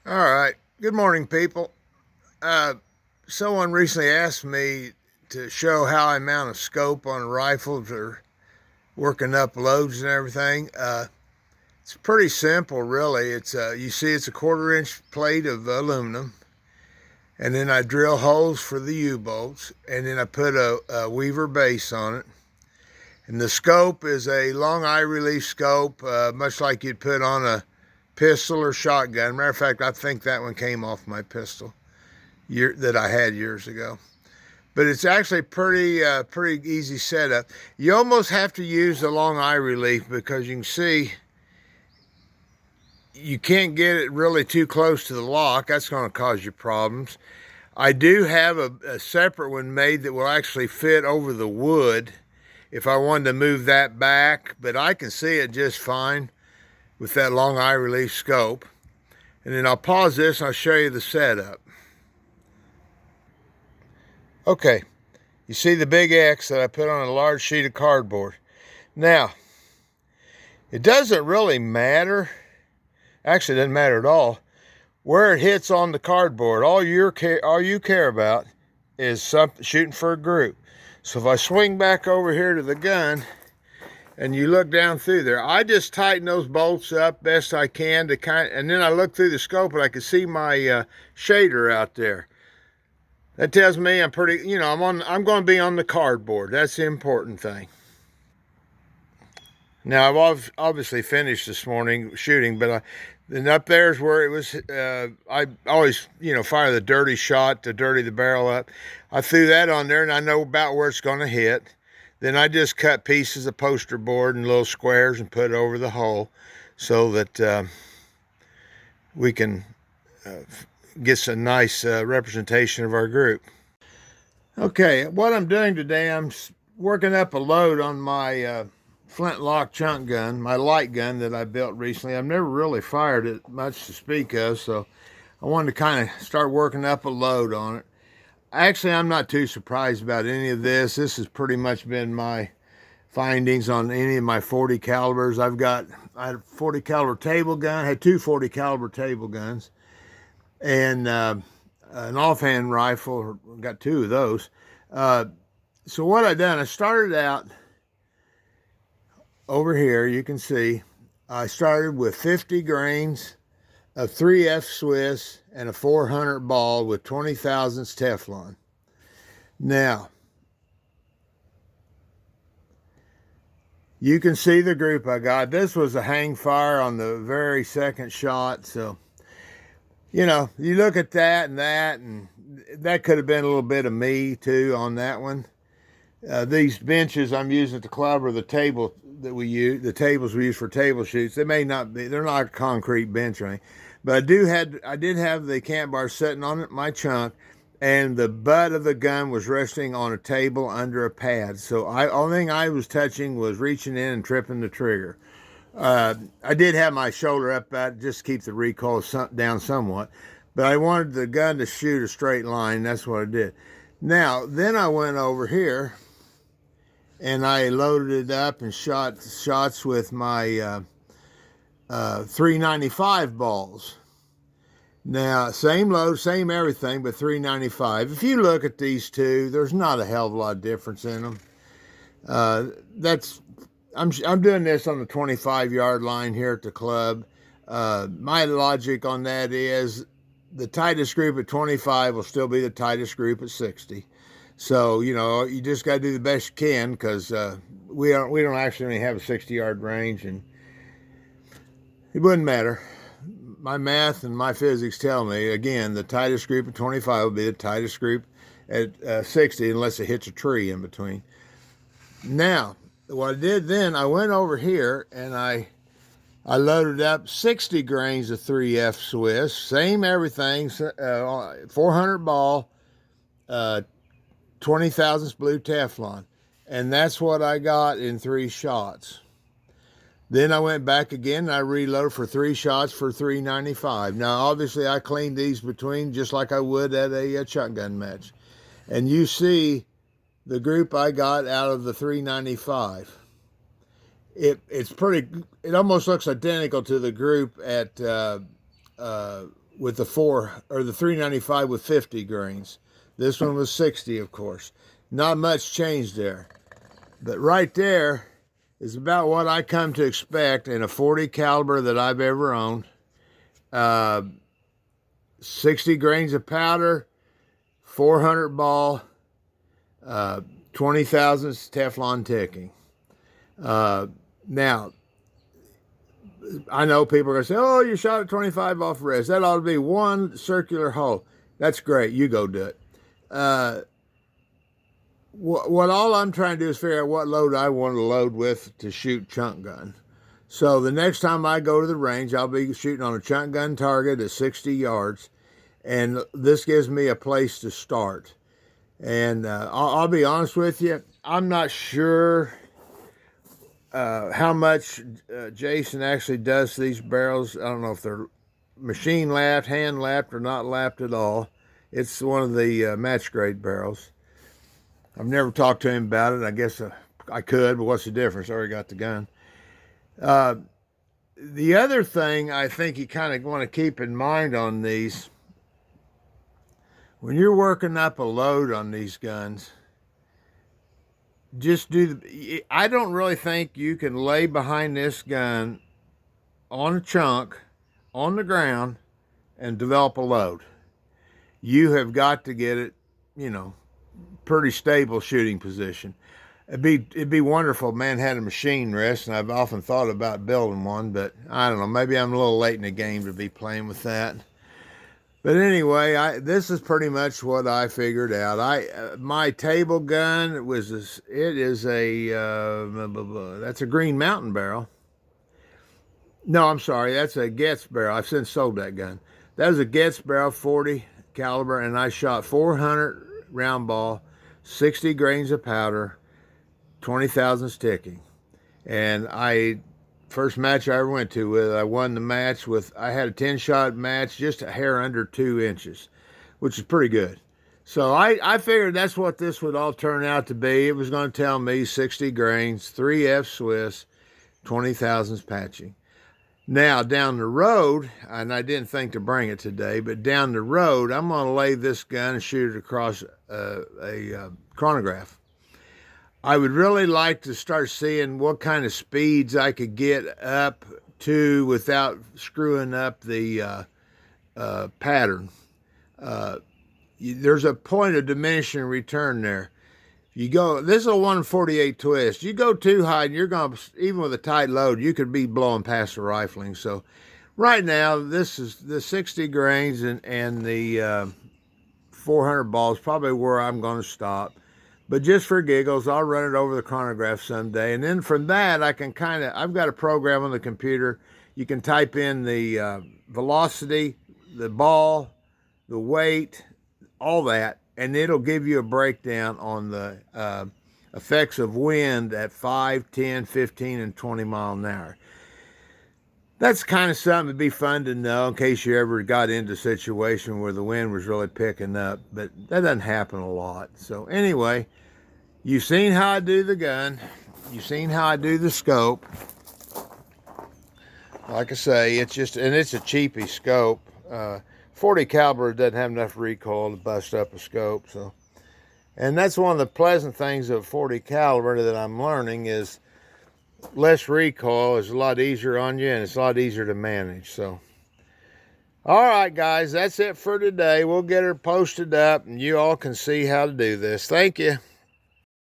All right. Good morning, people. Uh, Someone recently asked me to show how I mount a scope on a rifle or working up loads and everything. It's pretty simple, really. You see, it's a quarter-inch plate of aluminum, and then I drill holes for the U-bolts, and then I put a Weaver base on it. And the scope is a long eye relief scope, much like you'd put on a pistol or shotgun. Matter of fact, I think that one came off my pistol that I had years ago. But it's actually pretty easy setup. You almost have to use the long eye relief because you can see you can't get it really too close to the lock. That's going to cause you problems. I do have a separate one made that will actually fit over the wood if I wanted to move that back, but I can see it just fine with that long eye relief scope. And then I'll pause this and I'll show you the setup. Okay, you see the big X that I put on a large sheet of cardboard. Now, it doesn't really matter, actually it doesn't matter at all, where it hits on the cardboard. All you care about is shooting for a group. So if I swing back over here to the gun and you look down through there, I just tighten those bolts up best I can and then I look through the scope and I can see my shader out there. That tells me I'm pretty, I'm going to be on the cardboard. That's the important thing. Now, I've obviously finished this morning shooting, but then up there is where it was, I always, fire the dirty shot to dirty the barrel up. I threw that on there and I know about where it's going to hit. Then I just cut pieces of poster board in little squares and put it over the hole so that we can gets a nice representation of our group. Okay, what I'm doing today, I'm working up a load on my flintlock chunk gun, my light gun that I built recently. I've never really fired it much to speak of, so I wanted to kind of start working up a load on it. Actually, I'm not too surprised about any of this. This has pretty much been my findings on any of my 40 calibers. I had a 40 caliber table gun, had two 40 caliber table guns, and an offhand rifle. Got two of those. So what I done, I started out over here. You can see I started with 50 grains of 3F Swiss and a 400 ball with 20 thousandths Teflon. Now, you can see the group I got. This was a hang fire on the very second shot, so you look at that, and that could have been a little bit of me too on that one. These benches I'm using at the club or the table that we use, the tables we use for table shoots, they're not a concrete bench or anything, but I did have the camp bar sitting on my chunk, and the butt of the gun was resting on a table under a pad. So only thing I was touching was reaching in and tripping the trigger. I did have my shoulder up at just to keep the recoil down somewhat, but I wanted the gun to shoot a straight line. That's what I did. Now, then I went over here and I loaded it up and shot shots with my 395 balls. Now, same load, same everything, but 395. If you look at these two, there's not a hell of a lot of difference in them. I'm doing this on the 25-yard line here at the club. My logic on that is the tightest group at 25 will still be the tightest group at 60. So, you just got to do the best you can, because we don't actually have a 60-yard range, and it wouldn't matter. My math and my physics tell me, again, the tightest group at 25 will be the tightest group at 60 unless it hits a tree in between. Now, what I did then, I went over here and I loaded up 60 grains of 3F Swiss, same everything, 400 ball, 20 thousandths blue Teflon. And that's what I got in 3 shots. Then I went back again and I reloaded for 3 shots for 395. Now, obviously, I cleaned these between just like I would at a shotgun match. And you see the group I got out of the 395. It almost looks identical to the group at with the 395 with 50 grains. This one was 60, of course. Not much change there. But right there is about what I come to expect in a 40 caliber that I've ever owned. 60 grains of powder, 400 ball, 20 thousandths Teflon ticking. Now, I know people are going to say, oh, you shot at 25 off res. That ought to be one circular hole. That's great. You go do it. What all I'm trying to do is figure out what load I want to load with to shoot chunk gun. So the next time I go to the range, I'll be shooting on a chunk gun target at 60 yards. And this gives me a place to start. And I'll be honest with you, I'm not sure how much Jason actually does to these barrels. I don't know if they're machine lapped, hand lapped, or not lapped at all. It's one of the match grade barrels. I've never talked to him about it. I guess I could, but what's the difference? I already got the gun. The other thing I think you kind of want to keep in mind on these, when you're working up a load on these guns, just I don't really think you can lay behind this gun on a chunk, on the ground, and develop a load. You have got to get it, pretty stable shooting position. It'd be wonderful if man had a machine rest, and I've often thought about building one, but I don't know, maybe I'm a little late in the game to be playing with that. But anyway, this is pretty much what I figured out. My table gun that's a Green Mountain barrel. No, I'm sorry, that's a Getz barrel. I've since sold that gun. That was a Getz barrel, 40 caliber, and I shot 400 round ball, 60 grains of powder, 20 thousandths ticking. And first match I ever went to I won the match I had a 10-shot match, just a hair under 2 inches, which is pretty good. So I figured that's what this would all turn out to be. It was going to tell me 60 grains, 3F Swiss, 20 thousandths patching. Now, down the road, and I didn't think to bring it today, but down the road, I'm going to lay this gun and shoot it across a chronograph. I would really like to start seeing what kind of speeds I could get up to without screwing up the pattern. There's a point of diminishing return there. This is a 148 twist. You go too high, and you're going to, even with a tight load, you could be blowing past the rifling. So right now, this is the 60 grains and the 400 balls, probably where I'm going to stop. But just for giggles, I'll run it over the chronograph someday. And then from that, I've got a program on the computer. You can type in the velocity, the ball, the weight, all that, and it'll give you a breakdown on the effects of wind at 5, 10, 15, and 20 mile an hour. That's kind of something that'd be fun to know in case you ever got into a situation where the wind was really picking up, but that doesn't happen a lot. So anyway, you've seen how I do the gun. You've seen how I do the scope. Like I say, it's a cheapy scope. 40 caliber doesn't have enough recoil to bust up a scope. And that's one of the pleasant things of 40 caliber that I'm learning is less recoil is a lot easier on you, and it's a lot easier to manage. So, all right, guys, that's it for today. We'll get her posted up, and you all can see how to do this. Thank you.